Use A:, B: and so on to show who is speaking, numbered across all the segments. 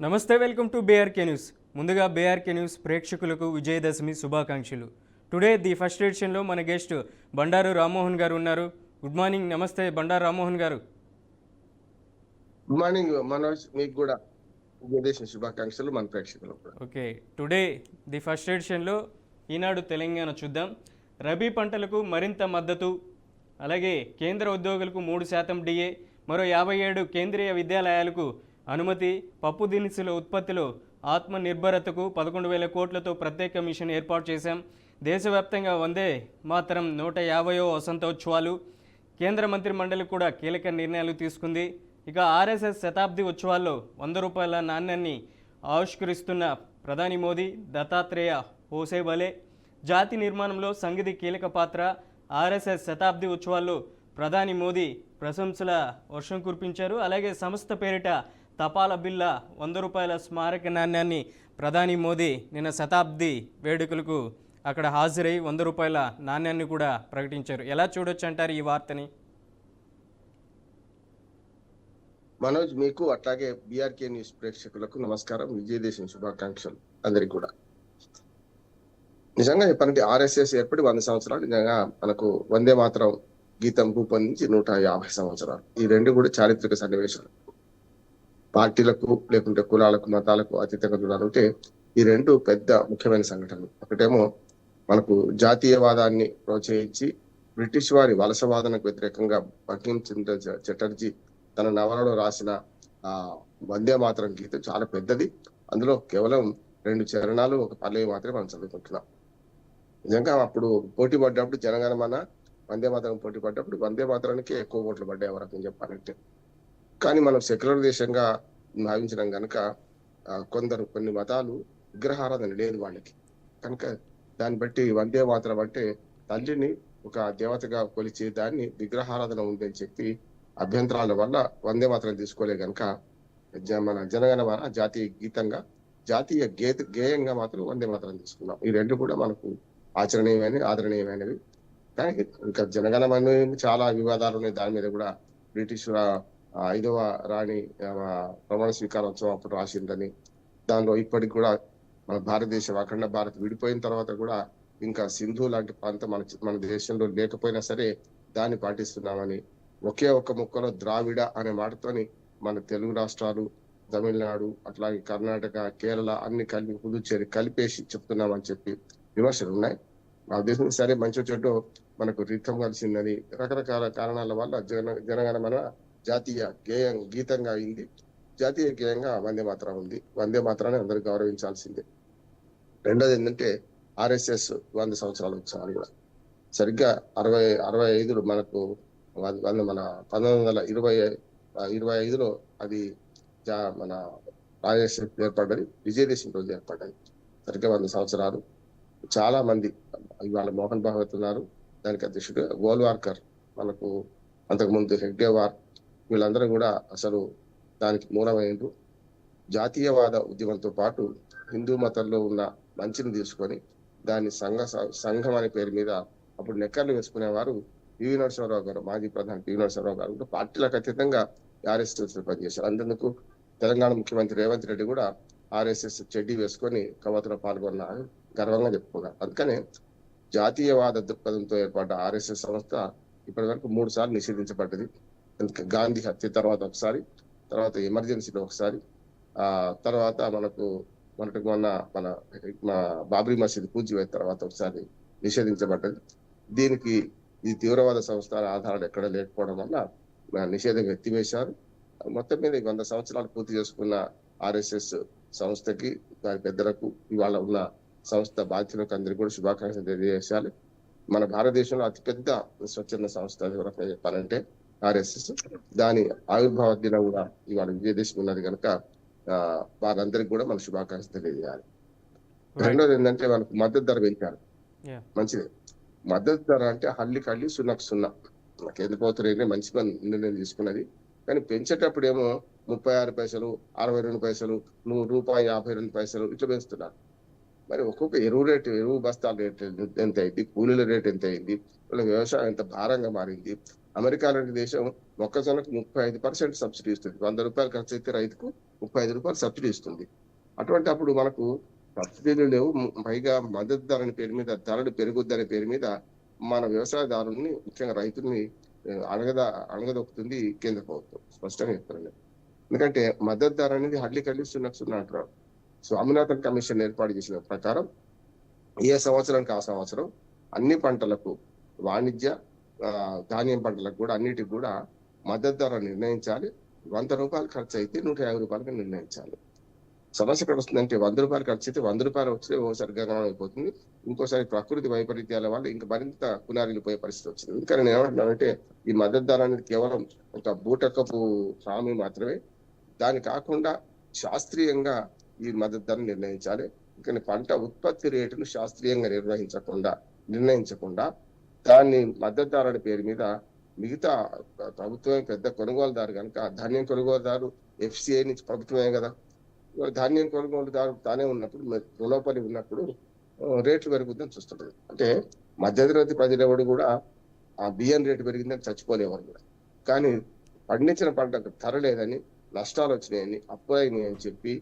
A: నమస్తే, welcome to బేఆర్కే news. ముందుగా బేఆర్కే news ప్రేక్షకులకు విజయదశమి శుభాకాంక్షలు. టుడే ది ఫస్ట్ ఎడిషన్లో మన గెస్ట్ బండారు రామ్మోహన్ గారు ఉన్నారు. Good morning. నమస్తే బండారు రామ్మోహన్ గారు.
B: గుడ్ మార్నింగ్ మనోజ్, మీకు కూడా విజయదశమి శుభాకాంక్షలు మన ప్రేక్షకులకు కూడా.
A: ఓకే, టుడే ది ఫస్ట్ ఎడిషన్లో ఈనాడు తెలంగాణ చూద్దాం. రబీ పంటలకు మరింత మద్దతు, అలాగే కేంద్ర ఉద్యోగులకు 3% డిఏ, మరో 57 కేంద్రీయ విద్యాలయాలకు అనుమతి, పప్పు దినుసుల ఉత్పత్తిలో ఆత్మనిర్భరతకు 11,000 కోట్లతో ప్రత్యేక మిషన్ ఏర్పాటు చేశాం. దేశవ్యాప్తంగా వందే మాతరం 150వ వసంతోత్సవాలు. కేంద్ర మంత్రి మండలి కూడా కీలక నిర్ణయాలు తీసుకుంది. ఇక ఆర్ఎస్ఎస్ శతాబ్ది ఉత్సవాల్లో 100 రూపాయల నాణ్యాన్ని ఆవిష్కరిస్తున్న ప్రధాని మోదీ, దత్తాత్రేయ హోసేబలే. జాతి నిర్మాణంలో సంగీతి కీలక పాత్ర. ఆర్ఎస్ఎస్ శతాబ్ది ఉత్సవాల్లో ప్రధాని మోదీ ప్రశంసల వర్షం కురిపించారు. అలాగే సంస్థ పేరిట తపాలా బిళ్ళ 100 రూపాయల స్మారక నాణ్యాన్ని ప్రధాని మోదీ నిన్న శతాబ్ది వేడుకలకు అక్కడ హాజరై 100 రూపాయల నాణ్యాన్ని కూడా ప్రకటించారు. ఎలా చూడొచ్చు అంటారు ఈ వార్తని?
B: మనోజ్, మీకు అట్లాగే బీఆర్కే న్యూస్ ప్రేక్షకులకు నమస్కారం, విజయదశమి శుభాకాంక్షలు అందరికి కూడా. నిజంగా చెప్పాలంటే ఆర్ఎస్ఎస్ ఏర్పడి 100 సంవత్సరాలు, నిజంగా మనకు వందే మాతరం గీతం రూపొందించి 150 సంవత్సరాలు. ఈ రెండు కూడా చారిత్రక సన్నివేశాలు. పార్టీలకు లేకుంటే కులాలకు మతాలకు అతీతంగా చూడాలంటే ఈ రెండు పెద్ద ముఖ్యమైన సంఘటనలు. ఒకటేమో మనకు జాతీయవాదాన్ని ప్రోత్సహించి బ్రిటిష్ వారి వలసవాదనకు వ్యతిరేకంగా బంకిం చంద్ర చటర్జీ తన నవలలో రాసిన వందే మాతరం గీతం చాలా పెద్దది. అందులో కేవలం 2 చరణాలు, ఒక పల్లవి మాత్రమే మనం చదువుకుంటున్నాం. నిజంగా అప్పుడు పోటీ పడ్డప్పుడు జనగణమన వందే మాతరం పోటీ పడ్డప్పుడు వందే మాతరానికి ఎక్కువ ఓట్లు పడ్డాయి ఎవరకని చెప్పాలంటే. కానీ మనం సెక్యులర్ దేశంగా భావించడం కనుక కొన్ని మతాలు విగ్రహారాధన లేదు వాళ్ళకి కనుక, దాన్ని బట్టి వందే మాతరం అంటే తల్లిని ఒక దేవతగా కొలిచి దాన్ని విగ్రహారాధన ఉందని చెప్పి అభ్యంతరాల వల్ల వందే మాతరం తీసుకోలే కనుక మన జనగణమన జాతీయ గీతంగా, జాతీయ గేయంగా మాత్రం వందే మాతరం తీసుకున్నాం. ఈ రెండు కూడా మనకు ఆదరణీయమైనవి. కానీ ఇంకా జనగణమన చాలా వివాదాలు ఉన్నాయి. దాని మీద కూడా బ్రిటిష్ 5వ రాణి ప్రమాణ స్వీకారోత్సవం అప్పుడు రాసిందని, దానిలో ఇప్పటికి కూడా మన భారతదేశం అఖండ భారత్ విడిపోయిన తర్వాత కూడా ఇంకా సింధు లాంటి ప్రాంతం మన దేశంలో లేకపోయినా సరే దాన్ని పాటిస్తున్నామని, ఒకే ఒక్క ముక్కలో ద్రావిడ అనే మాటతోని మన తెలుగు రాష్ట్రాలు, తమిళనాడు, అట్లాగే కర్ణాటక, కేరళ అన్ని కలిపి పుదుచ్చేరి కలిపేసి చెప్తున్నామని చెప్పి విమర్శలు ఉన్నాయి. ఆ ఉద్దేశం సరే, మంచి చెడ్డ మనకు రిథం కలిసిందని రకరకాల కారణాల వల్ల జనగణమన జాతీయ గీతంగా అయింది. జాతీయ గేయంగా వందే మాతరం ఉంది. వందే మాత్రాన్ని అందరూ గౌరవించాల్సిందే. రెండోది ఏంటంటే ఆర్ఎస్ఎస్ 100 సంవత్సరాల ఉత్సవాలు కూడా సరిగ్గా 65 మనకు మన 1925లో అది మన ఆర్ఎస్ఎస్ ఏర్పడ్డది. విజయదశమి రోజు ఏర్పడ్డది. సరిగ్గా 100 సంవత్సరాలు. చాలా మంది ఇవాళ మోహన్ భాగవత్ ఉన్నారు, దానికి అధ్యక్షుడు గోల్వార్కర్, మనకు అంతకుముందు హెగ్డేవార్, వీళ్ళందరూ కూడా అసలు దానికి మూలమైనరు. జాతీయవాద ఉద్యమంతో పాటు హిందూ మతంలో ఉన్న మంచిని తీసుకొని దాన్ని సంఘం అనే పేరు మీద అప్పుడు నెక్కర్లు వేసుకునేవారు. పివి నరసింహారావు గారు, మాజీ ప్రధాని పివి నరసింహారావు గారు కూడా పార్టీలకు అతీతంగా ఆర్ఎస్ఎస్ పనిచేశారు. అందుకు తెలంగాణ ముఖ్యమంత్రి రేవంత్ రెడ్డి కూడా ఆర్ఎస్ఎస్ చెడ్డీ వేసుకొని కవాతులో పాల్గొన్న గర్వంగా చెప్పుకున్నారు. అందుకనే జాతీయవాద దృక్పథంతో ఏర్పడ్డ ఆర్ఎస్ఎస్ సంస్థ ఇప్పటి వరకు 3 సార్లు నిషేధించబడ్డది. గాంధీ హత్య తర్వాత ఒకసారి, తర్వాత ఎమర్జెన్సీలో ఒకసారి, తర్వాత మన బాబ్రీ మసీద్ కూల్చివేసిన తర్వాత ఒకసారి నిషేధించబడ్డది. దీనికి ఈ తీవ్రవాద సంస్థ ఆధారాలు ఎక్కడ లేకపోవడం వల్ల నిషేధం ఎత్తివేశారు. మొత్తం మీద 100 సంవత్సరాలు పూర్తి చేసుకున్న ఆర్ఎస్ఎస్ సంస్థకి, దాని పెద్దలకు, ఇవాళ ఉన్న సంస్థ బాధ్యులకు అందరికీ కూడా శుభాకాంక్షలు తెలియజేయాలి. మన భారతదేశంలో అతిపెద్ద స్వచ్ఛంద సంస్థ ఎవరైనా చెప్పాలంటే ఆర్ఎస్ఎస్. దాని ఆవిర్భావ దినం కూడా ఇవాళ విజయదశమి ఉన్నది కనుక వారందరికి కూడా మన శుభాకాంక్షలు తెలియజేయాలి. రెండోది ఏంటంటే మనకు మద్దతు ధర పెంచారు. మంచిది. మద్దతు ధర అంటే హల్లికల్లి 0 కేంద్ర ప్రభుత్వం మంచి నిర్ణయం తీసుకున్నది. కానీ పెంచేటప్పుడు ఏమో 36 పైసలు, 62 పైసలు, ₹1.52 ఇట్లా పెంచుతున్నారు. మరి ఒక్కొక్క ఎరువు బస్తాల రేట్ ఎంత అయింది, కూలీల రేట్ ఎంత అయింది, వాళ్ళ వ్యవసాయం ఎంత భారంగా మారింది. అమెరికా లాంటి దేశం మొక్కజొన్నకు 35% సబ్సిడీ ఇస్తుంది. ₹100 ఖర్చు అయితే రైతుకు రూపాయలు సబ్సిడీ ఇస్తుంది. అటువంటి అప్పుడు మనకు సబ్సిడీలు లేవు, పైగా మద్దతు ధర అనే పేరు మీద, ధరలు పెరుగుద్దనే పేరు మీద మన వ్యవసాయదారుల్ని, ముఖ్యంగా రైతుల్ని అణగదొక్కుతుంది కేంద్ర ప్రభుత్వం. స్పష్టంగా చెప్తాను. ఎందుకంటే మద్దతు ధర అనేది హడ్లీ కలిగిస్తున్నట్టు అంటున్నారు. స్వామినాథన్ కమిషన్ ఏర్పాటు చేసిన ప్రకారం ఏ సంవత్సరానికి ఆ సంవత్సరం అన్ని పంటలకు, వాణిజ్య ధాన్యం పంటలకు కూడా అన్నిటికి కూడా మద్దతు ధర నిర్ణయించాలి. రూపాయలు ఖర్చు అయితే రూపాయలకు నిర్ణయించాలి. సమస్య ఎక్కడ వస్తుందంటే రూపాయలు ఖర్చు అయితే రూపాయలు వస్తే ఓసారి గగనం అయిపోతుంది, ఇంకోసారి ప్రకృతి వైపరీత్యాల వల్ల ఇంకా మరింత పునారిల్లిపోయే పరిస్థితి వచ్చింది. ఎందుకని నేను ఏమంటున్నానంటే ఈ మద్దతు ధర అనేది కేవలం ఒక బూటకపు హామీ మాత్రమే. దాని కాకుండా శాస్త్రీయంగా ఈ మద్దతు ధర నిర్ణయించాలి. కానీ పంట ఉత్పత్తి రేటును శాస్త్రీయంగా నిర్ణయించకుండా దాన్ని మద్దతు ధర పేరు మీద మిగతా ప్రభుత్వమే పెద్ద కొనుగోలుదారు కనుక, ధాన్యం కొనుగోలుదారు FCI నుంచి ప్రభుత్వమే కదా, ధాన్యం కొనుగోలుదారు తానే ఉన్నప్పుడు, రుణపడి ఉన్నప్పుడు రేట్లు పెరుగుద్దని చూస్తుంటది. అంటే మధ్యతరగతి ప్రజలెవడు కూడా ఆ బియ్యం రేటు పెరిగిందని చచ్చిపోలేవారు కూడా. కానీ పండించిన పంటకు ధర లేదని, నష్టాలు వచ్చినాయని, అప్పులైనాయని చెప్పి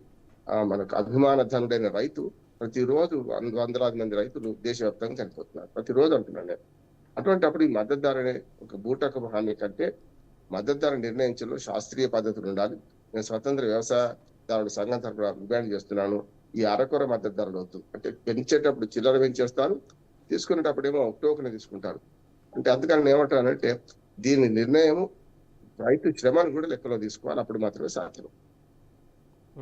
B: మనకు అభిమాన ధనుడైన రైతు ప్రతిరోజు వందలాది మంది రైతులు దేశవ్యాప్తంగా చనిపోతున్నారు ప్రతిరోజు అంటున్నాను నేను. అటువంటి అప్పుడు ఈ మద్దతు ధర అనే ఒక బూటకపు హామీ కంటే మద్దతు ధర నిర్ణయించడంలో శాస్త్రీయ పద్ధతులు ఉండాలి. నేను స్వతంత్ర వ్యవసాయదారుల సంఘం తరఫున డిమాండ్ చేస్తున్నాను. ఈ అరకొర మద్దతు ధరలు వద్దు. అంటే పెంచేటప్పుడు చిల్లర పెంచేస్తారు, తీసుకునేటప్పుడేమో టోకెన్ తీసుకుంటారు. అంటే అందుకని ఏమంటానంటే దీని నిర్ణయం రైతు శ్రమను కూడా లెక్కలో తీసుకోవాలి, అప్పుడు మాత్రమే సాధ్యం.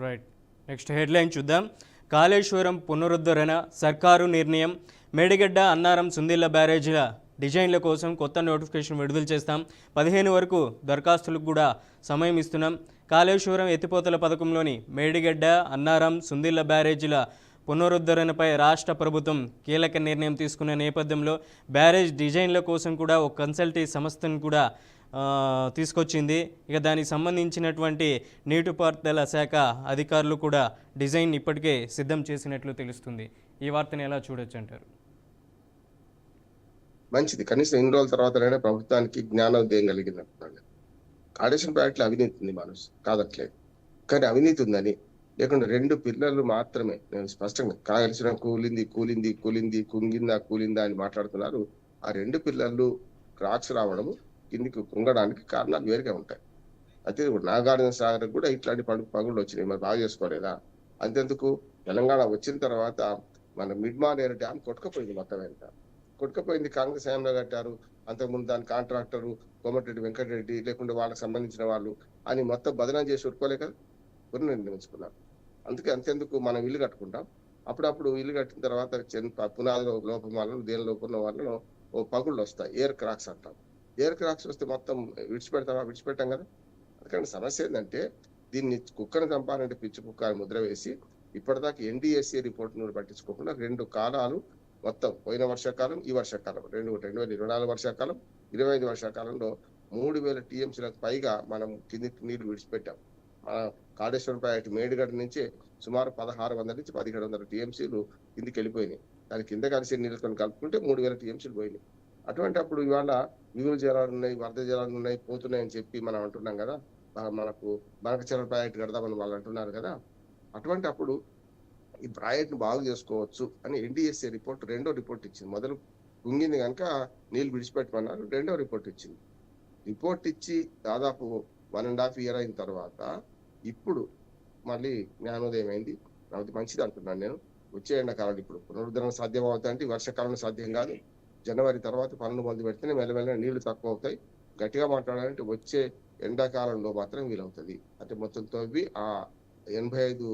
A: రైట్, నెక్స్ట్ హెడ్లైన్ చూద్దాం. కాళేశ్వరం పునరుద్ధరణ సర్కారు నిర్ణయం. మేడిగడ్డ, అన్నారం, సుందిళ్ల బ్యారేజీల డిజైన్ల కోసం కొత్త నోటిఫికేషన్ విడుదల చేస్తాం. 15 వరకు దరఖాస్తులకు కూడా సమయం ఇస్తున్నాం. కాళేశ్వరం ఎత్తిపోతల పథకంలోని మేడిగడ్డ, అన్నారం, సుందిళ్ల బ్యారేజీల పునరుద్ధరణపై రాష్ట్ర ప్రభుత్వం కీలక నిర్ణయం తీసుకున్న నేపథ్యంలో బ్యారేజ్ డిజైన్ల కోసం కూడా ఒక కన్సల్టీ సంస్థను కూడా తీసుకొచ్చింది. ఇక దానికి సంబంధించినటువంటి నీటిపారుదల శాఖ అధికారులు కూడా డిజైన్ ఇప్పటికే సిద్ధం చేసినట్లు తెలుస్తుంది. ఈ వార్తను ఎలా చూడొచ్చు అంటారు?
B: మంచిది, కనీసం ఇన్ని రోజుల తర్వాతనైనా ప్రభుత్వానికి జ్ఞానోదయం కలిగింది అంటున్నాను. కాళేశ్వరం ప్రాజెక్టులో అవినీతి ఉంది, మనసు కాదట్లేదు. కానీ అవినీతి ఉందని లేకుండా 2 పిల్లర్లు మాత్రమే, నేను స్పష్టంగా కాళేశ్వరం కుంగిందా అని మాట్లాడుతున్నారు. ఆ 2 పిల్లర్లు క్రాక్స్ రావడము, కిందికి కుంగడానికి కారణాలు వేరుగా ఉంటాయి. అయితే నాగార్జున సాగర్ కూడా ఇట్లాంటి పగుళ్ళు వచ్చినాయి, మరి బాగా చేసుకోలేదా? అంతెందుకు, తెలంగాణ వచ్చిన తర్వాత మన మిడ్మానేర్ డ్యామ్ కొట్టుకపోయింది, మొత్తం ఎంత కొట్టుకపోయింది. కాంగ్రెస్ హయాంలో కట్టారు, అంతకుముందు దాని కాంట్రాక్టరు కోమటిరెడ్డి వెంకటరెడ్డి లేకుంటే వాళ్ళకి సంబంధించిన వాళ్ళు అని మొత్తం బదనాం చేసి ఉట్టుకోలే కదా, నిర్మించుకున్నారు. అందుకే అంతెందుకు, మనం ఇల్లు కట్టుకుంటాం, అప్పుడప్పుడు ఇల్లు కట్టిన తర్వాత పునాదిలో లోపం వల్ల, దేని లోపం వల్ల ఓ పగుళ్ళు వస్తాయి, ఎయిర్ క్రాక్స్ అంటాం. ఎయిర్ క్రాక్స్ వస్తే మొత్తం విడిచిపెట్టాం కదా. అందుకని సమస్య ఏంటంటే దీన్ని కుక్కను చంపాలంటే పిచ్చి కుక్క అని ముద్ర వేసి ఇప్పటిదాకా NDSA రిపోర్ట్ ను పట్టించుకోకుండా 2 కాలాలు మొత్తం, పోయిన వర్షాకాలం, ఈ వర్షాకాలం, 2024 వర్షాకాలం, 25 వర్షాకాలంలో 3000 TMCలకు పైగా మనం కిందికి నీళ్లు విడిచిపెట్టాం. మన కాళేశ్వరం ప్రాజెక్టు మేడిగడ్డ నుంచి సుమారు 1600 నుంచి 1700 TMCలు కిందికి వెళ్ళిపోయినాయి. దాని కింద కలిసి నీళ్ళతో కలుపుకుంటే 3000 TMCలు పోయినాయి. అటువంటి అప్పుడు ఇవాళ మిగులు జలాలు ఉన్నాయి, వరద జలాలు ఉన్నాయి, పోతున్నాయని చెప్పి మనం అంటున్నాం కదా. మనకు బనకచెరువు ప్రాజెక్టు కడదామని వాళ్ళు అంటున్నారు కదా. అటువంటి అప్పుడు ఈ ప్రాజెక్టును బాగు చేసుకోవచ్చు అని NDSA రిపోర్ట్, 2వ రిపోర్ట్ ఇచ్చింది. మొదలు కుంగింది కనుక నీళ్ళు విడిచిపెట్టమన్నారు, 2వ రిపోర్ట్ ఇచ్చింది. రిపోర్ట్ ఇచ్చి దాదాపు 1.5 year అయిన తర్వాత ఇప్పుడు మళ్ళీ జ్ఞానోదయం అయింది. అది మంచిది అంటున్నాను నేను. వచ్చే ఎండాకాలం ఇప్పుడు పునరుద్ధరణ సాధ్యం అవుతాయంటే వర్షాకాలంలో సాధ్యం కాదు. జనవరి తర్వాత పనులు మొదలు పెడితేనే మెల్లమెల్ల నీళ్లు తక్కువ అవుతాయి. గట్టిగా మాట్లాడాలంటే వచ్చే ఎండాకాలంలో మాత్రం వీలవుతుంది. అంటే మొత్తం తవ్వి ఆ 85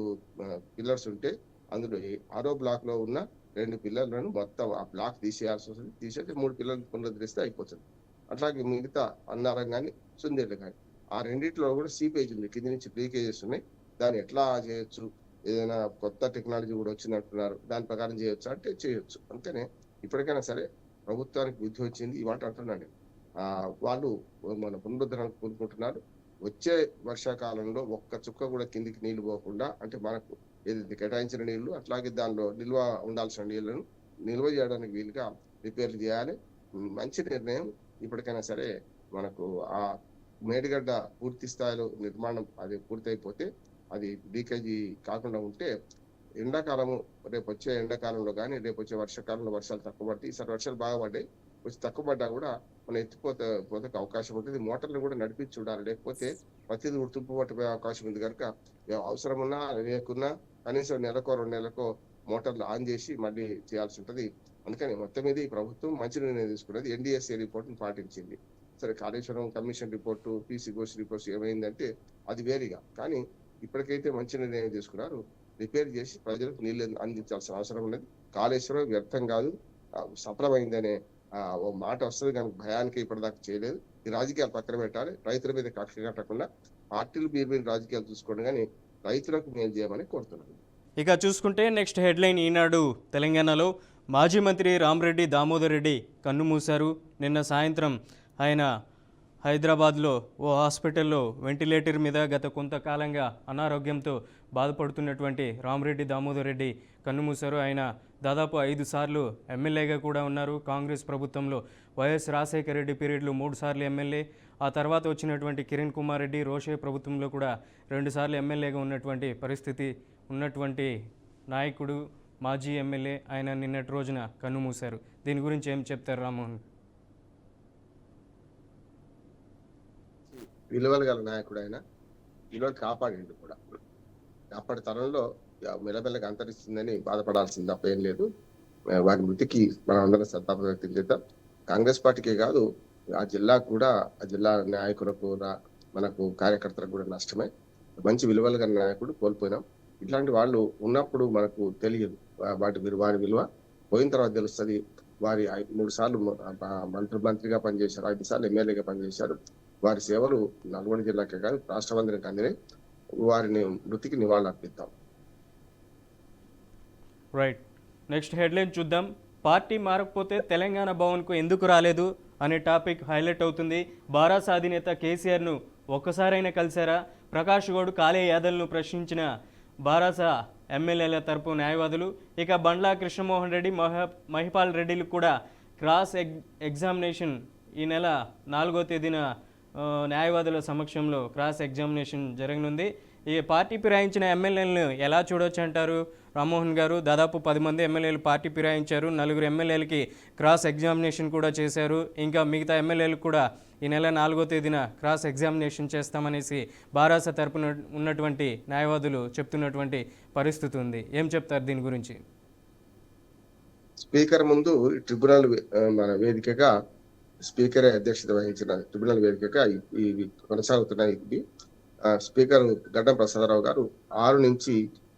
B: పిల్లర్స్ ఉంటే అందులో 6వ బ్లాక్ లో ఉన్న 2 పిల్లర్లను మొత్తం ఆ బ్లాక్ తీసేయాల్సి వస్తుంది. తీసేస్తే 3 పిల్లర్లు పునరుద్ధరిస్తే అయిపోతుంది. అట్లాగే మిగతా అన్నారం కానీ సుందేళ్ళు కానీ ఆ రెండిట్లో కూడా సీపేజ్ ఉంది, కింది నుంచి లీకేజెస్ ఉన్నాయి. దాన్ని ఎట్లా చేయొచ్చు, ఏదైనా కొత్త టెక్నాలజీ కూడా వచ్చినట్టున్నారు, దాని ప్రకారం చేయొచ్చు అంటే చేయొచ్చు. అంతేనే ఇప్పటికైనా సరే ప్రభుత్వానికి బుద్ధి వచ్చింది. ఈ మాట అంటున్నాను. వాళ్ళు మన పునరుద్ధరణకు కోరుకుంటున్నారు. వచ్చే వర్షాకాలంలో ఒక్క చుక్క కూడా కిందికి నీళ్లు పోకుండా, అంటే మనకు ఏదైతే కేటాయించిన నీళ్లు అట్లాగే దానిలో నిల్వ ఉండాల్సిన నీళ్లను నిల్వ చేయడానికి వీలుగా రిపేర్లు చేయాలి. మంచి నిర్ణయం. ఇప్పటికైనా సరే మనకు ఆ మేడిగడ్డ పూర్తి స్థాయిలో నిర్మాణం అది పూర్తయిపోతే అది లీకేజీ కాకుండా ఉంటే ఎండాకాలము రేపు వచ్చే ఎండాకాలంలో కానీ రేపు వచ్చే వర్షాకాలంలో వర్షాలు తక్కువ పడతాయి. ఈసారి వర్షాలు బాగా పడ్డాయి. కొంచెం తక్కువ పడ్డా కూడా మనం పోతే అవకాశం ఉంటుంది. మోటార్లు కూడా నడిపించి చూడాలి, లేకపోతే ప్రతిదీ తుప్పు పట్టిపోయే అవకాశం ఉంది కనుక అవసరం ఉన్నా లేకున్నా కనీసం నెలకో 2 నెలలకో మోటార్లు ఆన్ చేసి మళ్ళీ చేయాల్సి ఉంటుంది. అందుకని మొత్తం మీద ఈ ప్రభుత్వం మంచి నిర్ణయం తీసుకున్నది. ఎన్డీఎస్ఏ రిపోర్ట్ని పాటించింది. సరే, Kaleshwaram commission report, PC Ghosh reports ఏమైందంటే అది వేరుగా, కానీ ఇప్పటికైతే మంచి నిర్ణయం తీసుకున్నారు. రిపేర్ చేసి ప్రజలకు నీళ్లు అందించాల్సిన అవసరం ఉన్నది. కాళేశ్వరం వ్యర్థం కాదు, సఫలమైందనే ఓ మాట వస్తుంది, కానీ భయానికి ఇప్పటిదాకా చేయలేదు. ఈ రాజకీయాలు పక్కన పెట్టాలి. రైతుల మీద కక్ష కట్టకుండా పార్టీలు మీరు రాజకీయాలు చూసుకోండి, కానీ రైతులకు మేలు చేయమని కోరుతున్నాను.
A: ఇక చూసుకుంటే నెక్స్ట్ హెడ్లైన్ ఈనాడు తెలంగాణలో మాజీ మంత్రి రామరెడ్డి దామోదర్ రెడ్డి కన్నుమూశారు. నిన్న సాయంత్రం ఆయన హైదరాబాద్లో ఓ హాస్పిటల్లో వెంటిలేటర్ మీద గత కొంతకాలంగా అనారోగ్యంతో బాధపడుతున్నటువంటి రామరెడ్డి దామోదర్ రెడ్డి కన్నుమూశారు. ఆయన దాదాపు 5 సార్లు ఎమ్మెల్యేగా కూడా ఉన్నారు. కాంగ్రెస్ ప్రభుత్వంలో వైఎస్ రాజశేఖర రెడ్డి పీరియడ్లో 3 సార్లు ఎమ్మెల్యే, ఆ తర్వాత వచ్చినటువంటి కిరణ్ కుమార్ రెడ్డి రోషే ప్రభుత్వంలో కూడా 2 సార్లు ఎమ్మెల్యేగా ఉన్నటువంటి పరిస్థితి ఉన్నటువంటి నాయకుడు, మాజీ ఎమ్మెల్యే. ఆయన నిన్నటి రోజున కన్నుమూశారు. దీని గురించి ఏం చెప్తారు రామ్మోహన్?
B: విలువలు గల నాయకుడు ఆయన, విలువలు కాపాడిండు కూడా. అప్పటి తరంలో మెల్లమెల్లగా అంతరిస్తుందని బాధపడాల్సింది తప్ప ఏం లేదు. వారి మృతికి మనం అందరం సంతాపం వ్యక్తం చేద్దాం. కాంగ్రెస్ పార్టీకే కాదు, ఆ జిల్లా కూడా, ఆ జిల్లా నాయకులకు మనకు కార్యకర్తలకు కూడా నష్టమే. మంచి విలువలు గల నాయకుడు కోల్పోయినాం. ఇట్లాంటి వాళ్ళు ఉన్నప్పుడు మనకు తెలియదు వారి విలువ, పోయిన తర్వాత తెలుస్తుంది. వారి 3 సార్లు మంత్రిగా పనిచేశారు, 5 సార్లు ఎమ్మెల్యేగా పనిచేశారు. వారి సేవలు నల్గొండ జిల్లాకే కాదు రాష్ట్రమందరికి అందినాయి. వారిని మృతికి నివాళులు అర్పిద్దాం.
A: రైట్, నెక్స్ట్ హెడ్లైన్ చూద్దాం. పార్టీ మారకపోతే తెలంగాణ భవన్కు ఎందుకు రాలేదు అనే టాపిక్ హైలైట్ అవుతుంది. బారాస అధినేత కేసీఆర్ను ఒక్కసారైనా కలిశారా? ప్రకాష్ గౌడ్, కాళే యాదవ్ను ప్రశ్నించిన బారాస ఎమ్మెల్యేల తరపు న్యాయవాదులు. ఇక బండ్లా కృష్ణమోహన్ రెడ్డి, మహిపాల్ రెడ్డిలు కూడా క్రాస్ ఎగ్జామినేషన్ ఈ నెల 4వ తేదీన న్యాయవాదుల సమక్షంలో క్రాస్ ఎగ్జామినేషన్ జరగనుంది. ఈ పార్టీ ఫిరాయించిన ఎమ్మెల్యేలను ఎలా చూడవచ్చు అంటారు రామ్మోహన్ గారు? దాదాపు 10 మంది ఎమ్మెల్యేలు పార్టీ ఫిరాయించారు. 4 ఎమ్మెల్యేలకి క్రాస్ ఎగ్జామినేషన్ కూడా చేశారు. ఇంకా మిగతా ఎమ్మెల్యేలకు కూడా ఈ నెల 4వ తేదీన క్రాస్ ఎగ్జామినేషన్ చేస్తామనేసి బారాస తరపున ఉన్నటువంటి న్యాయవాదులు చెప్తున్నటువంటి పరిస్థితి ఉంది. ఏం చెప్తారు దీని గురించి?
B: స్పీకర్ ముందు ట్రిబ్యునల్ మన వేదికగా స్పీకరే అధ్యక్షత వహించిన ట్రిబ్యునల్ వేదికగా ఇవి కొనసాగుతున్నాయి. ఇది స్పీకర్ గడ్డం ప్రసాదరావు గారు 6 నుంచి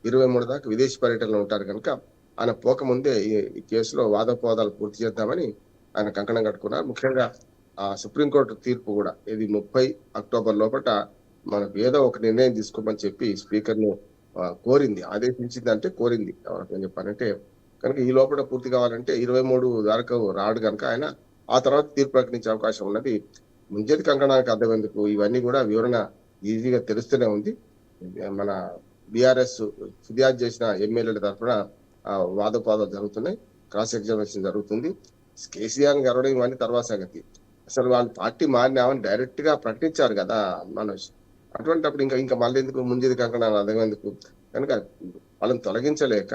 B: 23 దాకా విదేశీ పర్యటనలో ఉంటారు కనుక ఆయన పోకముందే ఈ కేసులో వాదోపవాదాలు పూర్తి చేద్దామని ఆయన కంకణం కట్టుకున్నారు. ముఖ్యంగా సుప్రీంకోర్టు తీర్పు కూడా ఇది 30 అక్టోబర్ లోపల మనకు ఏదో ఒక నిర్ణయం తీసుకోమని చెప్పి స్పీకర్ ను కోరింది, ఆదేశించింది. అంటే కోరింది ఏం చెప్పాలంటే కనుక ఈ లోపల పూర్తి కావాలంటే 23 వరకు రాడు కనుక ఆయన ఆ తర్వాత తీర్పు ప్రకటించే అవకాశం ఉన్నది. ముంజేతి కంకణానికి అర్థం ఎందుకు? ఇవన్నీ కూడా వివరణ ఈజీగా తెలుస్తూనే ఉంది. మన బీఆర్ఎస్ ఫిర్యాదు చేసిన ఎమ్మెల్యేల తరఫున వాదోపవాదాలు జరుగుతున్నాయి, క్రాస్ ఎగ్జామినేషన్ జరుగుతుంది. కేసీఆర్ గెలవడం ఇవన్నీ తర్వాత సంగతి. అసలు వాళ్ళు పార్టీ మారినామని డైరెక్ట్ గా ప్రకటించారు కదా మనోజ్. అటువంటిప్పుడు ఇంకా మళ్ళీ ఎందుకు ముంజేతి కంకణాలు అర్థం ఎందుకు? కనుక వాళ్ళని తొలగించలేక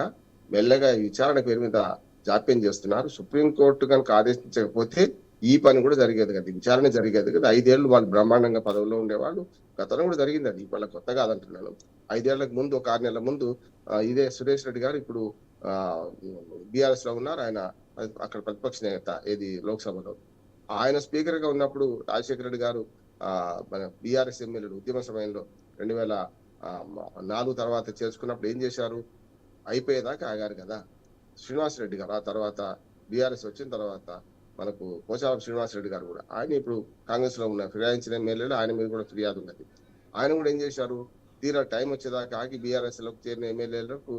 B: మెల్లగా విచారణ పేరు మీద జాప్యం చేస్తున్నారు. సుప్రీంకోర్టు కనుక ఆదేశించకపోతే ఈ పని కూడా జరిగేది కదా, విచారణ జరిగేది కదా. 5 ఏళ్ళు వాళ్ళు బ్రహ్మాండంగా పదవుల్లో ఉండేవాళ్ళు. గతంలో కూడా జరిగింది, అది వాళ్ళ కొత్త కాదంటున్నాను. 5 ఏళ్లకు ముందు, ఒక 6 నెలల ముందు ఇదే సురేష్ రెడ్డి గారు ఇప్పుడు బీఆర్ఎస్ లో ఉన్నారు. ఆయన అక్కడ ప్రతిపక్ష నేత ఏది లోక్సభలో. ఆయన స్పీకర్ గా ఉన్నప్పుడు రాజశేఖర రెడ్డి గారు మన బీఆర్ఎస్ ఎమ్మెల్యేలు ఉద్యమ సమయంలో 2004 తర్వాత చేర్చుకున్నప్పుడు ఏం చేశారు? అయిపోయేదాకా ఆగారు కదా శ్రీనివాసరెడ్డి గారు. ఆ తర్వాత బీఆర్ఎస్ వచ్చిన తర్వాత మనకు పోచారం శ్రీనివాసరెడ్డి గారు కూడా, ఆయన ఇప్పుడు కాంగ్రెస్ లో ఉన్న ఫిరాయించిన ఎమ్మెల్యేలు, ఆయన మీద కూడా ఫిర్యాదు ఉన్నది. ఆయన కూడా ఏం చేశారు? తీరా టైం వచ్చేదాకా ఆగి బీఆర్ఎస్ లోకి చేరిన ఎమ్మెల్యేలకు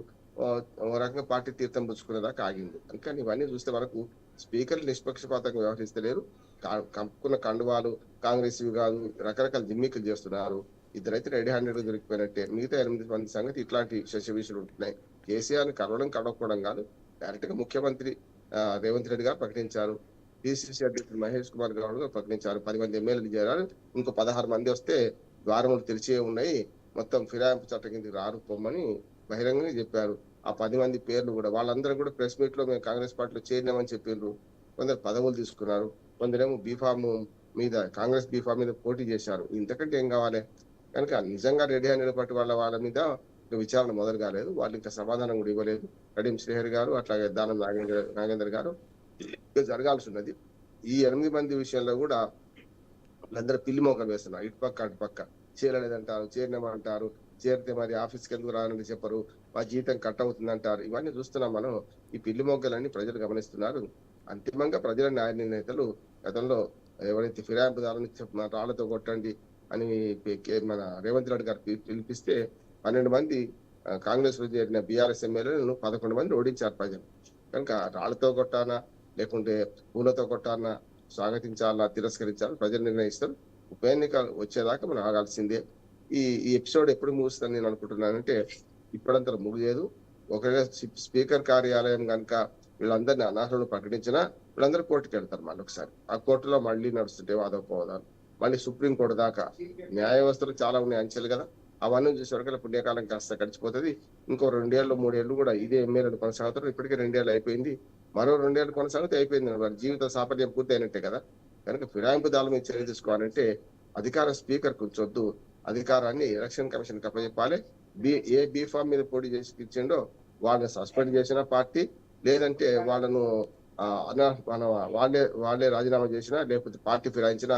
B: రకంగా పార్టీ తీర్థం పుచ్చుకునేదాకా ఆగింది. అందుకని ఇవన్నీ చూస్తే మనకు స్పీకర్లు నిష్పక్షపాతంగా వ్యవహరిస్తలేరు. కప్పుకున్న కండువాలు కాంగ్రెస్ కాదు, రకరకాల జిమ్మికులు చేస్తున్నారు. ఇద్దరైతే రెడీ హ్యాండెడ్ దొరికిపోయినట్టే. మిగతా 8 మంది సంగతి ఇట్లాంటి శశవిషులు ఉంటున్నాయి. కేసీఆర్ కడవడం కాదు, డైరెక్ట్ గా ముఖ్యమంత్రి రేవంత్ రెడ్డి గారు ప్రకటించారు. పిసిసి అధ్యక్షుడు మహేష్ కుమార్ గౌడ్ గారు ప్రకటించారు. 10 మంది ఎమ్మెల్యేలు చేరారు. ఇంకో 16 మంది వస్తే ద్వారములు తెరిచే ఉన్నాయి, మొత్తం ఫిరాయింపు చట్టం కిందకి రారు పొమ్మని బహిరంగంగా చెప్పారు. ఆ 10 మంది పేర్లు కూడా వాళ్ళందరూ కూడా ప్రెస్ మీట్ లో మేము కాంగ్రెస్ పార్టీలో చేరినామని చెప్పిండ్రు. కొందరు పదవులు తీసుకున్నారు, కొందరేమో బీఫామ్ మీద కాంగ్రెస్ బీఫామ్ మీద పోటీ చేశారు. ఇంతకంటే ఏం కావాలి? కనుక నిజంగా రెడ్డి హండ్రెడ్ పార్టీ వాళ్ళ మీద ఇంకా విచారణ మొదలు కాలేదు. వాళ్ళు ఇంకా సమాధానం కూడా ఇవ్వలేదు. కడియం శ్రీహరి గారు అట్లాగే దానం నాగేందర్ గారు ఇంకా జరగాల్సి ఉన్నది. ఈ 8 మంది విషయంలో కూడా వాళ్ళందరూ పిల్లి మోకలు వేస్తున్నారు. ఇటుపక్క అటుపక్క చేరలేదంటారు, చేరినామంటారు, చేరితే మరి ఆఫీస్కి ఎందుకు రానని చెప్పరు, మా జీతం కట్ అవుతుంది అంటారు. ఇవన్నీ చూస్తున్నాం మనం. ఈ పిల్లి మోకలన్నీ ప్రజలు గమనిస్తున్నారు. అంతిమంగా ప్రజల న్యాయ నిర్ణేతలు గతంలో ఎవరైతే ఫిరాయింపుదారుని రాళ్లతో కొట్టండి అని మన రేవంత్ రెడ్డి గారు పిలిపిస్తే 12 మంది కాంగ్రెస్ లో చేరిన బీఆర్ఎస్ ఎమ్మెల్యేలను 11 మంది ఓడించారు ప్రజలు. కనుక రాళ్లతో కొట్టానా లేకుంటే పూలతో కొట్టానా, స్వాగతించాలా తిరస్కరించాలా ప్రజలు నిర్ణయిస్తారు. ఉప ఎన్నికలు వచ్చేదాకా మనం ఆగాల్సిందే. ఈ ఎపిసోడ్ ఎప్పుడు ముగుస్తుందని నేను అనుకుంటున్నానంటే ఇప్పుడంతా ముగిలేదు. ఒకవేళ స్పీకర్ కార్యాలయం కనుక వీళ్ళందరినీ అనర్హులను ప్రకటించినా వీళ్ళందరూ కోర్టుకు వెళ్తారు. మళ్ళీ ఒకసారి ఆ కోర్టులో మళ్ళీ నడుస్తుంటే వాదోపవాదాలు, మళ్ళీ సుప్రీం కోర్టు దాకా న్యాయ వ్యవస్థలు చాలా ఉన్నాయి అంచెలు కదా. అవన్నీ చూసేవరకు పుణ్యకాలం కాస్త గడిచిపోతుంది. ఇంకో 2 ఏళ్ళు 3 ఏళ్ళు కూడా ఇదే ఎమ్మెల్యేలు కొనసాగుతారు. ఇప్పటికే 2 ఏళ్ళు అయిపోయింది, మరో 2 ఏళ్ళు కొనసాగితే అయిపోయింది. వారి జీవిత సాఫల్యం పూర్తి అయినట్టే కదా. కనుక ఫిరాయింపు దాల మీద చర్య తీసుకోవాలంటే అధికారం స్పీకర్ ఉంచొద్దు, అధికారాన్ని ఎలక్షన్ కమిషన్ అప్పచెప్పాలి. ఏ బీఫామ్ మీద పోటీ చేసి ఇచ్చిండో వాళ్ళని సస్పెండ్ చేసిన పార్టీ, లేదంటే వాళ్ళను వాళ్ళే రాజీనామా చేసినా లేకపోతే పార్టీ ఫిరాయించినా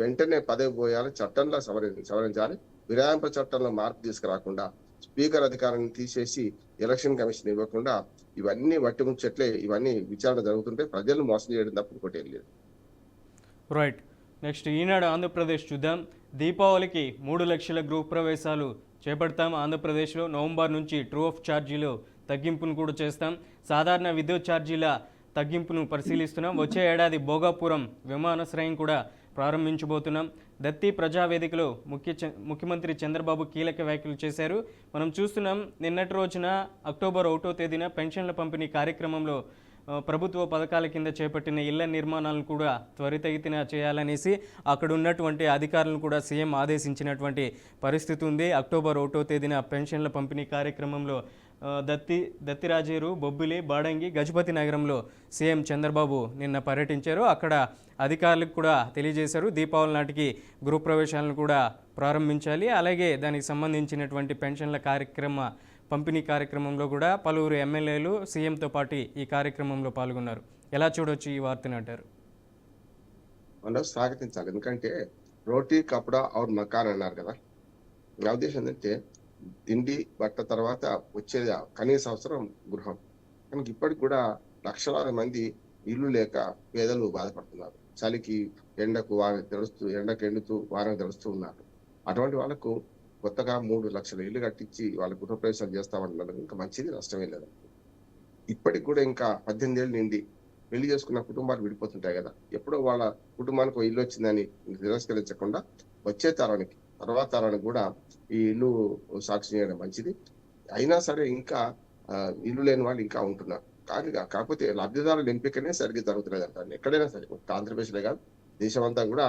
B: వెంటనే పదవి పోయాలి, చట్టంలో సవరించాలి. ఫిరాయింపు చట్టంలో మార్పు తీసుకురాకుండా స్పీకర్ అధికారాన్ని తీసేసి ఎలక్షన్ కమిషన్ ఇవ్వకుండా ఇవన్నీ వట్టి ముచ్చట్లే. ఇవన్నీ విచారణ జరుగుతుంటే ప్రజలను మోసం చేయడం తప్ప ఇంకోటి లేదు.
A: రైట్. నెక్స్ట్ ఈనాడు ఆంధ్రప్రదేశ్ చూద్దాం. దీపావళికి 3 లక్షల గృహ ప్రవేశాలు చేపడతాం. ఆంధ్రప్రదేశ్లో నవంబర్ నుంచి ట్రూ ఆఫ్ ఛార్జీలు తగ్గింపును కూడా చేస్తాం. సాధారణ విద్యుత్ ఛార్జీల తగ్గింపును పరిశీలిస్తున్నాం. వచ్చే ఏడాది భోగాపురం విమానాశ్రయం కూడా ప్రారంభించబోతున్నాం. దత్తి ప్రజావేదికలో ముఖ్యమంత్రి చంద్రబాబు కీలక వ్యాఖ్యలు చేశారు. మనం చూస్తున్నాం, నిన్నటి రోజున అక్టోబర్ 1వ తేదీన పెన్షన్ల పంపిణీ కార్యక్రమంలో ప్రభుత్వ పథకాల కింద చేపట్టిన ఇళ్ల నిర్మాణాలను కూడా త్వరితగతిన చేయాలనేసి అక్కడ ఉన్నటువంటి అధికారులను కూడా సీఎం ఆదేశించినటువంటి పరిస్థితి ఉంది. అక్టోబర్ 1వ తేదీన పెన్షన్ల పంపిణీ కార్యక్రమంలో దత్తిరాజేరు, బొబ్బిలి, బాడంగి, గజపతి నగరంలో సీఎం చంద్రబాబు నిన్న పర్యటించారు. అక్కడ అధికారులకు కూడా తెలియజేశారు దీపావళి నాటికి గృహప్రవేశాలను కూడా ప్రారంభించాలి. అలాగే దానికి సంబంధించినటువంటి పెన్షన్ల పంపిణీ కార్యక్రమంలో కూడా పలువురు ఎమ్మెల్యేలు సీఎంతో పాటు ఈ కార్యక్రమంలో పాల్గొన్నారు. ఎలా చూడొచ్చు ఈ వార్తను అంటారు?
B: మనం స్వాగతించాలి. ఎందుకంటే రోటీ కపడా ఔర్ మకాన్ అన్నారు కదా. నా ఉద్దేశం ఏంటంటే తిండి బట్ట తర్వాత వచ్చేది కనీస అవసరం గృహం. కనుక ఇప్పటికి కూడా లక్షలాది మంది ఇల్లు లేక పేదలు బాధపడుతున్నారు. చలికి ఎండకు ఎండకు ఎండుతూ వారం తెలుస్తూ ఉన్నారు. అటువంటి వాళ్ళకు కొత్తగా 3 లక్షల ఇల్లు కట్టించి వాళ్ళ గృహప్రవేశాలు చేస్తామన్నారు. ఇంకా మంచిది, నష్టమే లేదు. ఇప్పటికి కూడా ఇంకా 18 ఏళ్ళు నిండి పెళ్లి చేసుకున్న కుటుంబాలు విడిపోతుంటాయి కదా. ఎప్పుడో వాళ్ళ కుటుంబానికి ఇల్లు వచ్చిందని తిరస్కరించకుండా వచ్చే తరానికి తర్వాత తరానికి కూడా ఈ ఇల్లు సాక్షి చేయడం మంచిది. అయినా సరే ఇంకా ఇల్లు లేని వాళ్ళు ఇంకా ఉంటున్నారు. కాకపోతే లబ్ధిదారుల ఎంపికనే సరిగ్గా జరుగుతులేదు అంటారు. ఎక్కడైనా సరే, ఆంధ్రప్రదేశ్లో కాదు దేశమంతా కూడా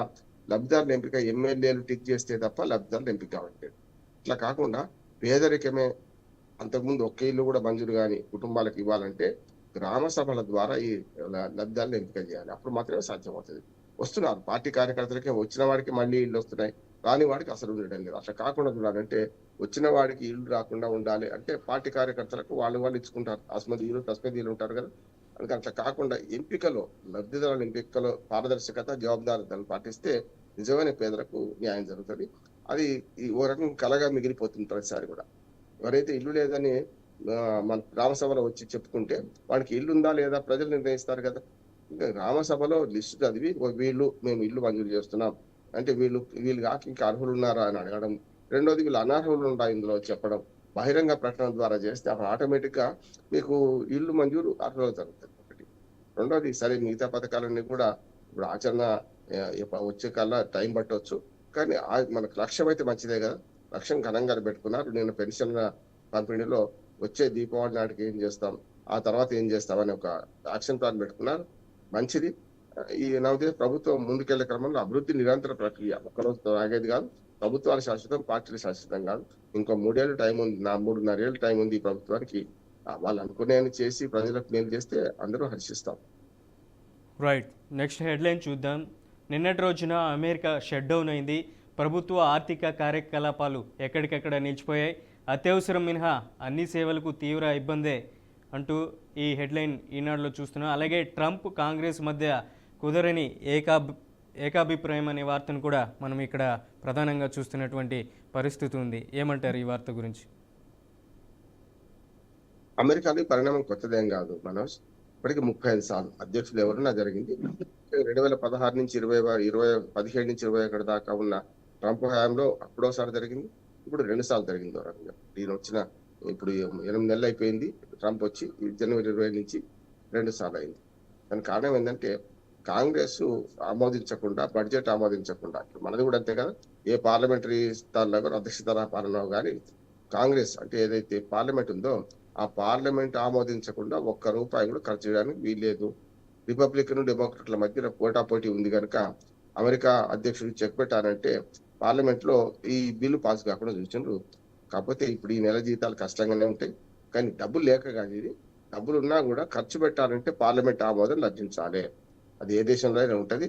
B: లబ్ధిదారుల ఎంపిక ఎమ్మెల్యేలు టిక్ చేస్తే తప్ప లబ్ధిదారులు ఎంపిక కావట్లేదు. ఇట్లా కాకుండా పేదరికమే అంతకుముందు ఒక్క ఇల్లు కూడా మంజూరు కానీ కుటుంబాలకు ఇవ్వాలంటే గ్రామ సభల ద్వారా ఈ లబ్ధిదారులను ఎంపిక చేయాలి. అప్పుడు మాత్రమే సాధ్యమవుతుంది. వస్తున్నారు పార్టీ కార్యకర్తలకే, వచ్చిన వాడికి మళ్ళీ ఇల్లు వస్తున్నాయి, రాని వాడికి అసలు ఉండడం లేదు. అట్లా కాకుండా చూడాలంటే వచ్చిన వాడికి ఇల్లు రాకుండా ఉండాలి అంటే పార్టీ కార్యకర్తలకు వాళ్ళు ఇచ్చుకుంటారు. తస్మదీయులు ఉంటారు కదా. అందుకే అట్లా కాకుండా ఎంపికలో లబ్ధిదారుల ఎంపికలో పారదర్శకత, జవాబుదారీతను పాటిస్తే నిజమైన పేదలకు న్యాయం జరుగుతుంది. అది ఓ రకం కలగా మిగిలిపోతుంది ప్రతిసారి కూడా. ఎవరైతే ఇల్లు లేదని మన గ్రామసభలో వచ్చి చెప్పుకుంటే వాడికి ఇల్లు ఉందా లేదా ప్రజలు నిర్ణయిస్తారు కదా. ఇంకా గ్రామసభలో లిస్టు చదివి మేము ఇల్లు మంజూరు చేస్తున్నాం అంటే వీళ్ళు కాక ఇంకా అర్హులు ఉన్నారా అని అడగడం. రెండోది వీళ్ళు అనర్హులు ఉంటారు ఇందులో చెప్పడం. బహిరంగ ప్రకటన ద్వారా చేస్తే అప్పుడు ఆటోమేటిక్ గా మీకు ఇల్లు మంజూరు అర్హులు జరుగుతుంది ఒకటి. రెండోది సరే మిగతా పథకాలన్నీ కూడా ఇప్పుడు ఆచరణ వచ్చే కల్లా టైం పట్టవచ్చు, కానీ మనకు లక్ష్యం అయితే మంచిదే కదా. లక్ష్యం ఘనంగా పెట్టుకున్నారు. నేను పెన్షన్ల పంపిణీలో వచ్చే దీపావళి నాటికి ఏం చేస్తాం, ఆ తర్వాత ఏం చేస్తామని ఒక యాక్షన్ ప్లాన్ పెట్టుకున్నారు. మంచిది. ఈ నా ఉద్దేశం ప్రభుత్వం ముందుకెళ్లే క్రమంలో అభివృద్ధి నిరంతర ప్రక్రియ, ఒక్కరోజు ఆగేది కాదు. ప్రభుత్వాలు శాశ్వతం, పార్టీలు శాశ్వతం కాదు. ఇంకో 3 ఏళ్ళు టైం ఉంది, 3.5 ఏళ్ళు టైం ఉంది ఈ ప్రభుత్వానికి. వాళ్ళు అనుకునేవి చేసి ప్రజలకు మేలు చేస్తే అందరూ హర్షిస్తాం.
A: రైట్, నెక్స్ట్ హెడ్లైన్ చూద్దాం. నిన్నటి రోజున అమెరికా షట్ డౌన్ అయింది. ప్రభుత్వ ఆర్థిక కార్యకలాపాలు ఎక్కడికెక్కడ నిలిచిపోయాయి. అత్యవసరం మినహా అన్ని సేవలకు తీవ్ర ఇబ్బందే అంటూ ఈ హెడ్లైన్ ఈనాడులో చూస్తున్నాం. అలాగే ట్రంప్ కాంగ్రెస్ మధ్య కుదరని ఏకాభిప్రాయం అనే వార్తను కూడా మనం ఇక్కడ ప్రధానంగా చూస్తున్నటువంటి పరిస్థితి ఉంది. ఏమంటారు ఈ వార్త గురించి?
B: అమెరికాలో ఈ పరిణామం కొత్తదేం కాదు మనోజ్. ఇప్పటికి 35 సార్లు అధ్యక్షులు ఎవరున్నా జరిగింది. 2016 నుంచి 17 నుంచి 21 దాకా ఉన్న ట్రంప్ హయాంలో అప్పుడోసారి జరిగింది, ఇప్పుడు 2 సార్లు జరిగింది. రకంగా ఈయన వచ్చిన ఇప్పుడు 8 నెలలు అయిపోయింది ట్రంప్ వచ్చి, జనవరి 20 నుంచి 2 సార్లు అయింది. దానికి కారణం ఏంటంటే కాంగ్రెస్ ఆమోదించకుండా, బడ్జెట్ ఆమోదించకుండా, ఇప్పుడు మనది కూడా అంతే కదా, ఏ పార్లమెంటరీ స్థాయిలో కానీ అధ్యక్ష తరహాలో కానీ కాంగ్రెస్ అంటే ఏదైతే పార్లమెంట్ ఉందో ఆ పార్లమెంట్ ఆమోదించకుండా ఒక్క రూపాయి కూడా ఖర్చు చేయడానికి వీల్లేదు. రిపబ్లికన్ డెమోక్రట్ల మధ్య పోటాపోటీ ఉంది కనుక అమెరికా అధ్యక్షుడు చెక్ పెట్టారంటే పార్లమెంట్ లో ఈ బిల్లు పాస్ కాకుండా చూసిండ్రు. కాకపోతే ఇప్పుడు ఈ నెల జీతాలు కష్టంగానే ఉంటాయి, కానీ డబ్బులు లేక కాదు, ఇది డబ్బులు ఉన్నా కూడా ఖర్చు పెట్టాలంటే పార్లమెంట్ ఆమోదం లభించాలి. అది ఏ దేశంలో అయినా ఉంటది.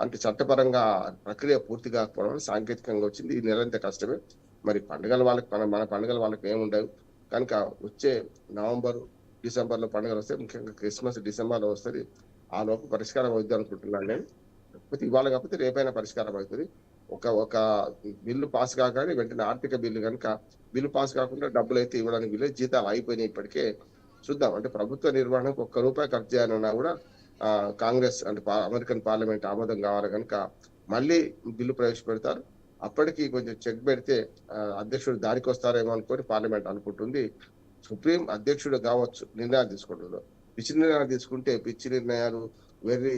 B: అంటే చట్టపరంగా ప్రక్రియ పూర్తి కాకపోవడం సాంకేతికంగా వచ్చింది. ఈ నెలంతా కష్టమే. మరి పండుగల వాళ్ళకి మన పండుగల వాళ్ళకి ఏముండవు కనుక వచ్చే నవంబర్, డిసెంబర్ లో పండుగలు వస్తాయి. ముఖ్యంగా క్రిస్మస్ డిసెంబర్ లో వస్తుంది. ఆ లోపు పరిష్కారం అవుతుంది అనుకుంటున్నాను నేను. కాకపోతే ఇవాళ కాకపోతే రేపైనా పరిష్కారం అవుతుంది. ఒక బిల్లు పాస్ కాగానే వెంటనే ఆర్థిక బిల్లు కనుక బిల్లు పాస్ కాకుండా డబ్బులు అయితే ఇవ్వడానికి వీళ్ళు, జీతాలు అయిపోయినాయి ఇప్పటికే. చూద్దాం, అంటే ప్రభుత్వ నిర్వహణకు ₹1 ఖర్చు చేయాలన్నా కూడా కాంగ్రెస్ అంటే అమెరికన్ పార్లమెంట్ ఆమోదం కావాలి కనుక మళ్ళీ బిల్లు ప్రవేశపెడతారు. అప్పటికి కొంచెం చెక్ పెడితే అధ్యక్షుడు దారికి వస్తారేమో అనుకొని పార్లమెంట్ అనుకుంటుంది. సుప్రీం అధ్యక్షుడు కావచ్చు నిర్ణయాలు తీసుకుంటుందో, పిచ్చి నిర్ణయాలు తీసుకుంటే, పిచ్చి నిర్ణయాలు వెర్రి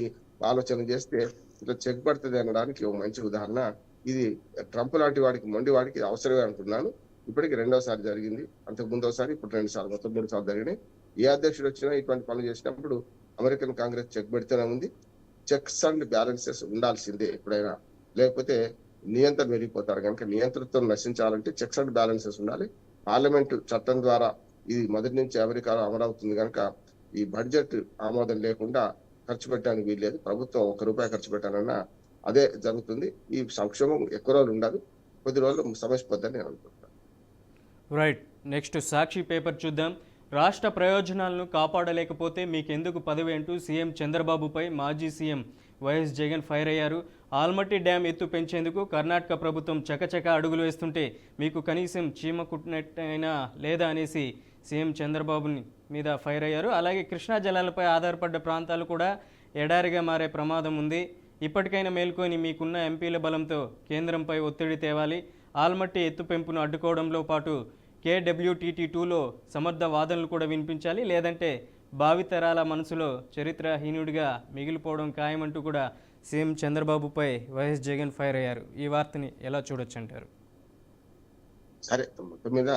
B: ఆలోచన చేస్తే ఇట్లా చెక్ పడుతుంది అనడానికి ఒక మంచి ఉదాహరణ ఇది. ట్రంప్ లాంటి వాడికి, మొండి వాడికి అవసరమే అనుకున్నాను. ఇప్పటికి 2వసారి జరిగింది, అంతకు ముందోసారి, ఇప్పుడు 2 సార్లు, మొత్తం 3 సార్లు జరిగినాయి. ఏ అధ్యక్షుడు వచ్చినా ఇటువంటి పనులు చేసినప్పుడు అమెరికన్ కాంగ్రెస్ చెక్ పెడితేనే ఉంది. చెక్స్ అండ్ బ్యాలెన్సెస్ ఉండాల్సిందే ఎప్పుడైనా, లేకపోతే నియంత్రణ వెళ్ళిపోతారు. కనుక నియంత్రణతో నశించాలంటే చెక్స్ అండ్ బ్యాలెన్సెస్ ఉండాలి. పార్లమెంటు చట్టం ద్వారా ఇది మొదటి నుంచి అమెరికాలో అమలవుతుంది కనుక ఈ బడ్జెట్ ఆమోదం లేకుండా ఖర్చు పెట్టడానికి వీల్లేదు. ప్రభుత్వం ₹1 ఖర్చు పెట్టాలన్నా అదే జరుగుతుంది. ఈ సంక్షేమం ఎక్కువ రోజులు ఉండదు, కొద్ది రోజులు సమస్య పొద్దని నేను అనుకుంటున్నాను.
A: రైట్, నెక్స్ట్ సాక్షి పేపర్ చూద్దాం. రాష్ట్ర ప్రయోజనాలను కాపాడలేకపోతే మీకెందుకు పదవి అంటూ సీఎం చంద్రబాబుపై మాజీ సీఎం వైఎస్ జగన్ ఫైర్ అయ్యారు. ఆల్మట్టి డ్యామ్ ఎత్తు పెంచేందుకు కర్ణాటక ప్రభుత్వం చకచక అడుగులు వేస్తుంటే మీకు కనీసం చీమ కుట్టినట్టయినా లేదా అనేసి సీఎం చంద్రబాబుని మీద ఫైర్ అయ్యారు. అలాగే కృష్ణా జలాలపై ఆధారపడ్డ ప్రాంతాలు కూడా ఎడారిగా మారే ప్రమాదం ఉంది. ఇప్పటికైనా మేల్కొని మీకున్న ఎంపీల బలంతో కేంద్రంపై ఒత్తిడి తేవాలి. ఆల్మట్టి ఎత్తు పెంపును అడ్డుకోవడంలో పాటు KWTT2లో సమర్థ వాదనలు కూడా వినిపించాలి, లేదంటే భావితరాల మనసులో చరిత్రహీనుడిగా మిగిలిపోవడం ఖాయమంటూ కూడా సీఎం చంద్రబాబుపై వైఎస్ జగన్ ఫైర్ అయ్యారు. ఈ వార్తని ఎలా చూడొచ్చు అంటారు?
B: సరే, మొత్తం మీద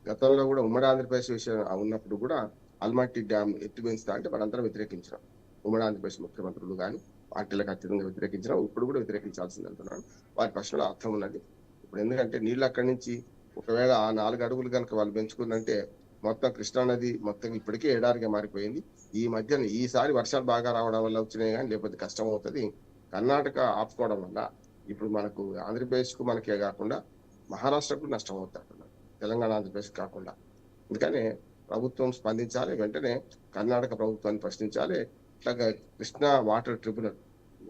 B: గతంలో కూడా ఉమ్మడి ఆంధ్రప్రదేశ్ విషయం ఉన్నప్పుడు కూడా ఆల్మట్టి డ్యామ్ ఎత్తు పెంచుతా అంటే మనందరం వ్యతిరేకించినాం. ఉమ్మడి ఆంధ్రప్రదేశ్ ముఖ్యమంత్రులు కానీ పార్టీలకు అత్యధికంగా వ్యతిరేకించినాం. ఇప్పుడు కూడా వ్యతిరేకించాల్సింది అంటున్నాను. వారి ప్రశ్నలో అర్థం ఉన్నది. ఇప్పుడు ఎందుకంటే నీళ్ళు అక్కడి నుంచి ఒకవేళ ఆ 4 అడుగులు కనుక వాళ్ళు పెంచుకుందంటే మొత్తం కృష్ణానది మొత్తం ఇప్పటికే ఎడారిగా మారిపోయింది. ఈ మధ్యన ఈసారి వర్షాలు బాగా రావడం వల్ల వచ్చినాయి కానీ లేకపోతే కష్టం అవుతుంది. కర్ణాటక ఆపుకోవడం వల్ల ఇప్పుడు మనకు ఆంధ్రప్రదేశ్కు మనకే కాకుండా మహారాష్ట్రకు నష్టం అవుతుంది, తెలంగాణ ఆంధ్రప్రదేశ్ కాకుండా. అందుకనే ప్రభుత్వం స్పందించాలి, వెంటనే కర్ణాటక ప్రభుత్వాన్ని ప్రశ్నించాలి. ఇట్లాగా కృష్ణా వాటర్ ట్రిబ్యునల్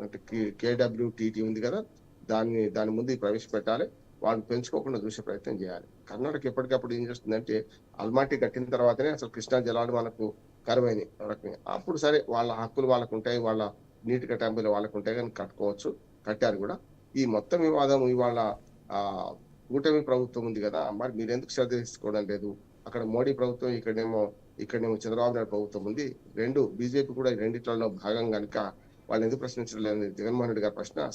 B: అంటే KWTT ఉంది కదా, దాని ముందు ప్రవేశపెట్టాలి. వాళ్ళు పెంచుకోకుండా చూసే ప్రయత్నం చేయాలి. కర్ణాటక ఎప్పటికప్పుడు ఏం చేస్తుందంటే ఆల్మట్టి కట్టిన తర్వాతనే అసలు కృష్ణా జలాలు మనకు కరువైనాయి. అప్పుడు సరే వాళ్ళ హక్కులు వాళ్ళకు ఉంటాయి, వాళ్ళ నీటి కేటాయింపులు వాళ్ళకు ఉంటాయి, కానీ కట్టుకోవచ్చు, కట్టారు కూడా. ఈ మొత్తం వివాదం ఇవాళ కూటమి ప్రభుత్వం ఉంది కదా, మరి మీరు ఎందుకు శ్రద్ధ తీసుకోవడం లేదు? అక్కడ మోడీ ప్రభుత్వం, ఇక్కడేమో చంద్రబాబు నాయుడు ప్రభుత్వం ఉంది. రెండు బీజేపీ కూడా ఈ రెండిట్లలో భాగం కనుక వాళ్ళు ఎందుకు ప్రశ్నించడం లేదు? జగన్మోహన్ రెడ్డి గారి ప్రశ్న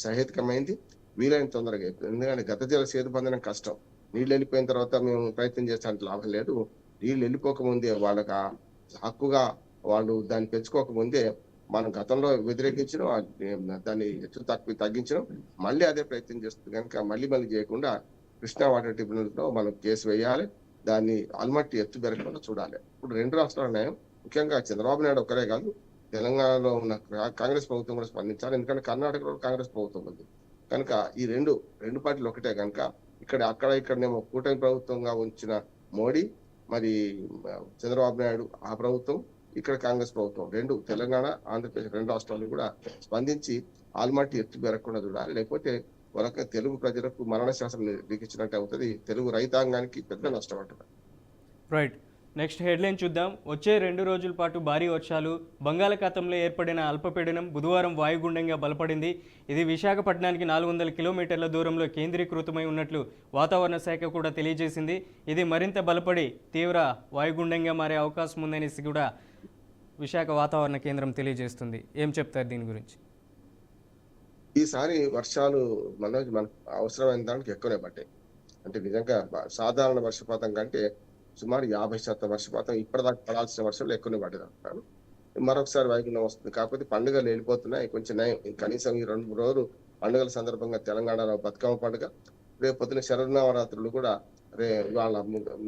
B: సహేతుకమైంది, వీలైన తొందరగా. ఎందుకంటే గత జల సేతు పొందడం కష్టం. నీళ్ళు వెళ్ళిపోయిన తర్వాత మేము ప్రయత్నం చేస్తానికి లాభం లేదు. నీళ్ళు వెళ్ళిపోకముందే వాళ్ళకి హక్కుగా వాళ్ళు దాన్ని పెంచుకోకముందే మనం గతంలో వ్యతిరేకించడం దాన్ని ఎత్తు తగ్గించడం మళ్ళీ అదే ప్రయత్నం చేస్తుంది కనుక మళ్ళీ చేయకుండా కృష్ణా వాటర్ ట్రిబ్యునల్ లో మనం కేసు వేయాలి, దాన్ని ఆల్మట్టి ఎత్తు పెరగకుండా చూడాలి. ఇప్పుడు రెండు రాష్ట్రాలు ఉన్నాయి, ముఖ్యంగా చంద్రబాబు నాయుడు ఒక్కరే కాదు, తెలంగాణలో ఉన్న కాంగ్రెస్ ప్రభుత్వం కూడా స్పందించాలి. ఎందుకంటే కర్ణాటకలో కాంగ్రెస్ ప్రభుత్వం ఉంది కనుక ఈ రెండు పార్టీలు ఒకటే కనుక ఇక్కడనేమో కూటమి ప్రభుత్వంగా ఉంచిన మోడీ, మరి చంద్రబాబు నాయుడు ఆ ప్రభుత్వం, ఇక్కడ కాంగ్రెస్ ప్రభుత్వం, రెండు తెలంగాణ ఆంధ్రప్రదేశ్ రెండు రాష్ట్రాలు కూడా స్పందించి ఆల్మట్టి ఎత్తు పెరగకుండా చూడాలి. లేకపోతే వాళ్ళకి తెలుగు ప్రజలకు మరణ శాసనం లిఖించినట్టు అవుతుంది, తెలుగు రైతాంగానికి పెద్ద నష్టం అంటారు.
A: రైట్, నెక్స్ట్ హెడ్లైన్ చూద్దాం. వచ్చే 2 రోజుల పాటు భారీ వర్షాలు. బంగాళాఖాతంలో ఏర్పడిన అల్పపీడనం బుధవారం వాయుగుండంగా బలపడింది. ఇది విశాఖపట్నానికి 400 కిలోమీటర్ల దూరంలో కేంద్రీకృతమై ఉన్నట్లు వాతావరణ శాఖ కూడా తెలియజేసింది. ఇది మరింత బలపడి తీవ్ర వాయుగుండంగా మారే అవకాశం ఉందనేసి కూడా విశాఖ వాతావరణ కేంద్రం తెలియజేస్తుంది. ఏం చెప్తారు దీని గురించి?
B: ఈసారి వర్షాలు మనకు అవసరమైన దానికి ఎక్కువనే పడ్డాయి. అంటే నిజంగా సాధారణ వర్షపాతం కంటే సుమారు 50% వర్షపాతం ఇప్పటిదాకా పడాల్సిన వర్షాలు ఎక్కువనే పడ్డది అంటున్నాను. మరొకసారి వైగుండం వస్తుంది, కాకపోతే పండుగలు వెళ్ళిపోతున్నాయి కొంచెం నయం. కనీసం ఈ 2-3 రోజులు పండుగల సందర్భంగా తెలంగాణలో బతుకమ్మ పండుగ, రేపు పొద్దున శరన్నవరాత్రులు కూడా వాళ్ళ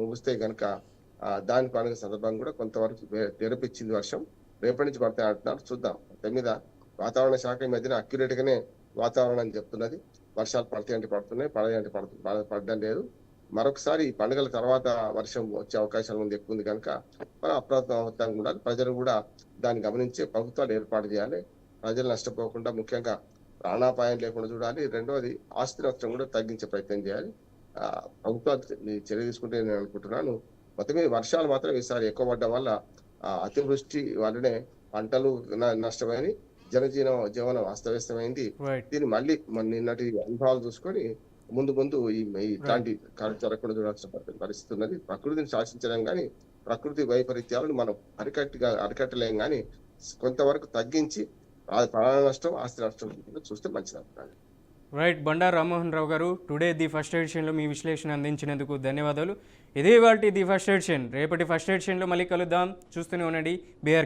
B: ముగిస్తే కనుక దాని పండుగ సందర్భంగా కూడా కొంతవరకు తెరపిచ్చింది వర్షం. రేపటి నుంచి పడతాయి అంటున్నారు, చూద్దాం. దాని మీద వాతావరణ శాఖ ఈ మధ్యన అక్యురేట్ గానే వాతావరణం చెప్తున్నది. వర్షాలు పడతాయంటే పడుతున్నాయి, పడదంటే పడడం లేదు. మరొకసారి ఈ పండుగల తర్వాత వర్షం వచ్చే అవకాశాలు ఉంది, ఎక్కువ ఉంది కనుక మనం అప్రమత్తంగా ఉండాలి. ప్రజలు కూడా దాన్ని గమనించే ప్రభుత్వాలు ఏర్పాటు చేయాలి. ప్రజలు నష్టపోకుండా, ముఖ్యంగా ప్రాణాపాయం లేకుండా చూడాలి. రెండవది ఆస్తి నష్టం కూడా తగ్గించే ప్రయత్నం చేయాలి. ప్రభుత్వాలు చర్య తీసుకుంటే నేను అనుకుంటున్నాను. మొత్తం మీద వర్షాలు మాత్రం ఈసారి ఎక్కువ పడడం వల్ల అతివృష్టి వల్లనే పంటలు నష్టమైనవి, జీవనం అస్తవ్యస్తమైంది. దీన్ని మళ్ళీ నిన్నటి అనుభవాలు చూసుకొని ముందు ఇట్లాంటి జరగకుండా చూడాల్సిన పరిస్థితి ఉన్నది. ప్రకృతిని శాసించడం కానీ ప్రకృతి వైపరీత్యాలను మనం అరికట్టలేం కానీ కొంతవరకు తగ్గించి ప్రాణ నష్టం, ఆస్తి నష్టం చూస్తే మంచిది అంటున్నాను.
A: రైట్, బండారు రామ్మోహన్ రావు గారు, టుడే ది ఫస్ట్ ఎడిషన్లో మీ విశ్లేషణ అందించినందుకు ధన్యవాదాలు. ఇదే ఇవాల్టి ది ఫస్ట్ ఎడిషన్. రేపటి ఫస్ట్ ఎడిషన్లో మళ్ళీ కలుద్దాం. చూస్తూనే ఉండండి BR.